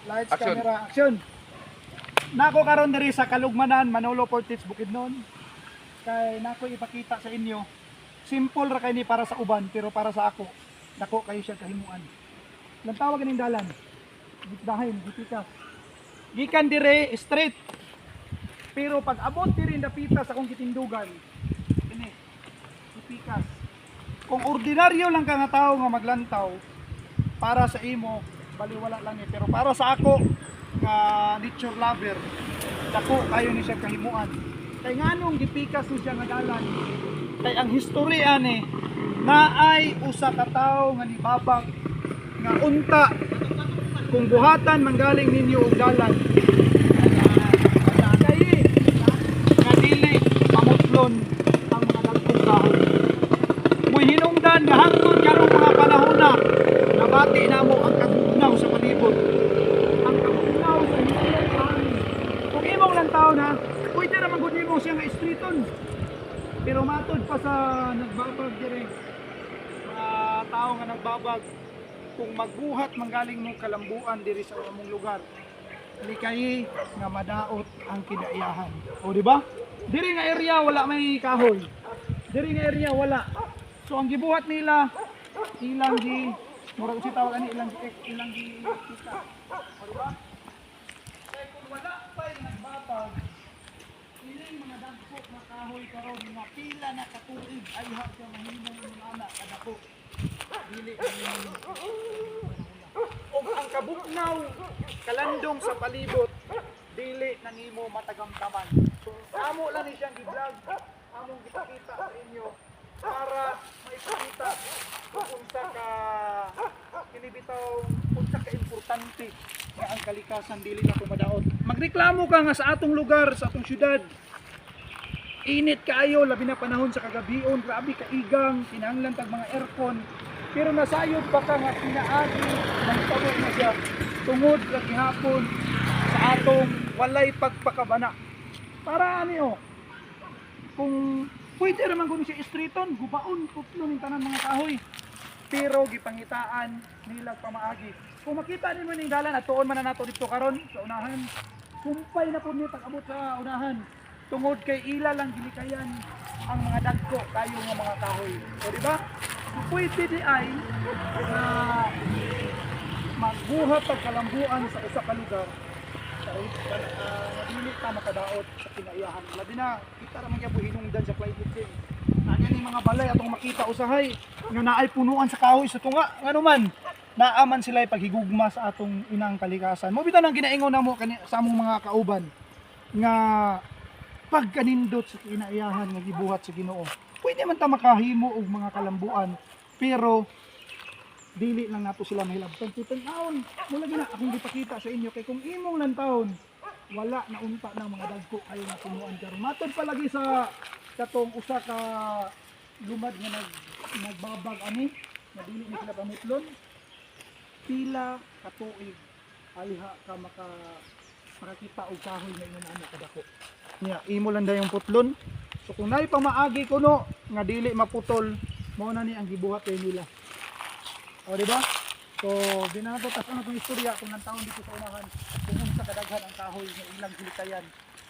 Lights, Action. camera, action. Nako karon diri sa Kalugmanan, Manolo Portage, Bukidnon. Kay nako ipakita sa inyo. Simple ra kay ni para sa uban, pero para sa ako, dako kayo siya kahimuan. Lang tawag ning dalan. Gitdahin, gipikas. Gikan dire straight. Pero pag abot diri napita sa akong gitindugan, ini gipikas. Kung ordinaryo lang ka nga tao nga maglantaw, para sa imo baliwala lang eh, pero para sa ako nga nature lover, dako kayo ni siya kahimuan. Kay nganong gipikas ni siya nga dalan, kay ang historya ni naay usa ka tawo nga nibabag nga unta kung buhatan manggaling ninyo og dalan kay nga dili pamutlon ang mga dagkong kahoy. Mo'y hinungdan nga hangtod karong mga panahona nabati namo ang kagugnaw sa palibot. Ang kagugnaw sa hinungdan. Kung imong lang taon ha, pwede naman gud nimo siya nga streeton. Pero matod pa sa nagbabag dire, mga tao nga nagbabag, kung magbuhat manggaling mong kalambuan diri sa among lugar, ni kay nga madaot ang kinaiyahan. O di ba? Diri nga area wala may kahoy. Diri nga area wala. So ang gibuhat nila ilang gi murag si tawag ani ilang gi kita. O di ba? Kaya kung wala pa yung nagbabag, ilang mga dagko nga kahoy karon nga pila na katuig ay ha siya mahimong mga kadako. Dili o ang kabugnaw kalandong sa palibot dili na nimo matagamtaman. So amo lang ni siyang gi-vlog, among gipakita sa inyo para maipakita kung unsa ka kinibitaw, unsa ka importante nga ang kalikasan dili na tumadaot. Magreklamo ka nga sa atong lugar, sa atong syudad, init kaayo, labi na panahon sa kagabion, grabe kaigang, kinahanglan tag mga aircon, pero nasayod pa ka nga pinaagi ng tabo na siya tungod sa gihapon sa atong walay pagpakabana. Para ano kung pwede naman kung siya streeton, gubaon, putlon ng tanan mga kahoy, pero gipangitaan nila pamaagi. Kung makita nimo ning dalan at tuon man na nato dito karon sa unahan, kumpay na pud ni pag-abot sa unahan. Tungod kay ila lang gilikayan ang mga dagko kayo nga mga kahoy. O di ba? Pwede di ay magbuhat pag kalambuan sa usa ka lugar dili ka makadaot sa kinaiyahan. Labi na kita ra man gyud hinungdan sa plywood din. Ani mga balay atong makita usahay nga naay punuan sa kahoy sa tunga. Ngano man naaman sila paghigugma sa atong inang kalikasan. Mo bitaw nang ginaingon namo sa among mga kauban nga pagkanindot sa kinaiyahan nga gibuhat sa Ginoo. Pwede man ta makahimo og mga kalambuan, pero dili lang nato sila mahilabtan. Tutan-aon, mula gina akong gipakita sa inyo kay kung imong lantawon, wala na unta ng mga dagko kayo nga punuan karon. Matod pa lagi sa katong usa ka lumad nga nagbabag ani, nga dili ni sila pamutlon. Pila ka tuig aliha ka makakita og kahoy na ingon ana kadako. Nya imo lang yung putlon. So kung naay pamaagi kuno nga dili maputol, mao na ni ang gibuhat kay nila. O di ba? So binato tas ano tong istorya kung nang taon dito sa unahan kung unsa kadaghan ang kahoy nga ilang gilikayan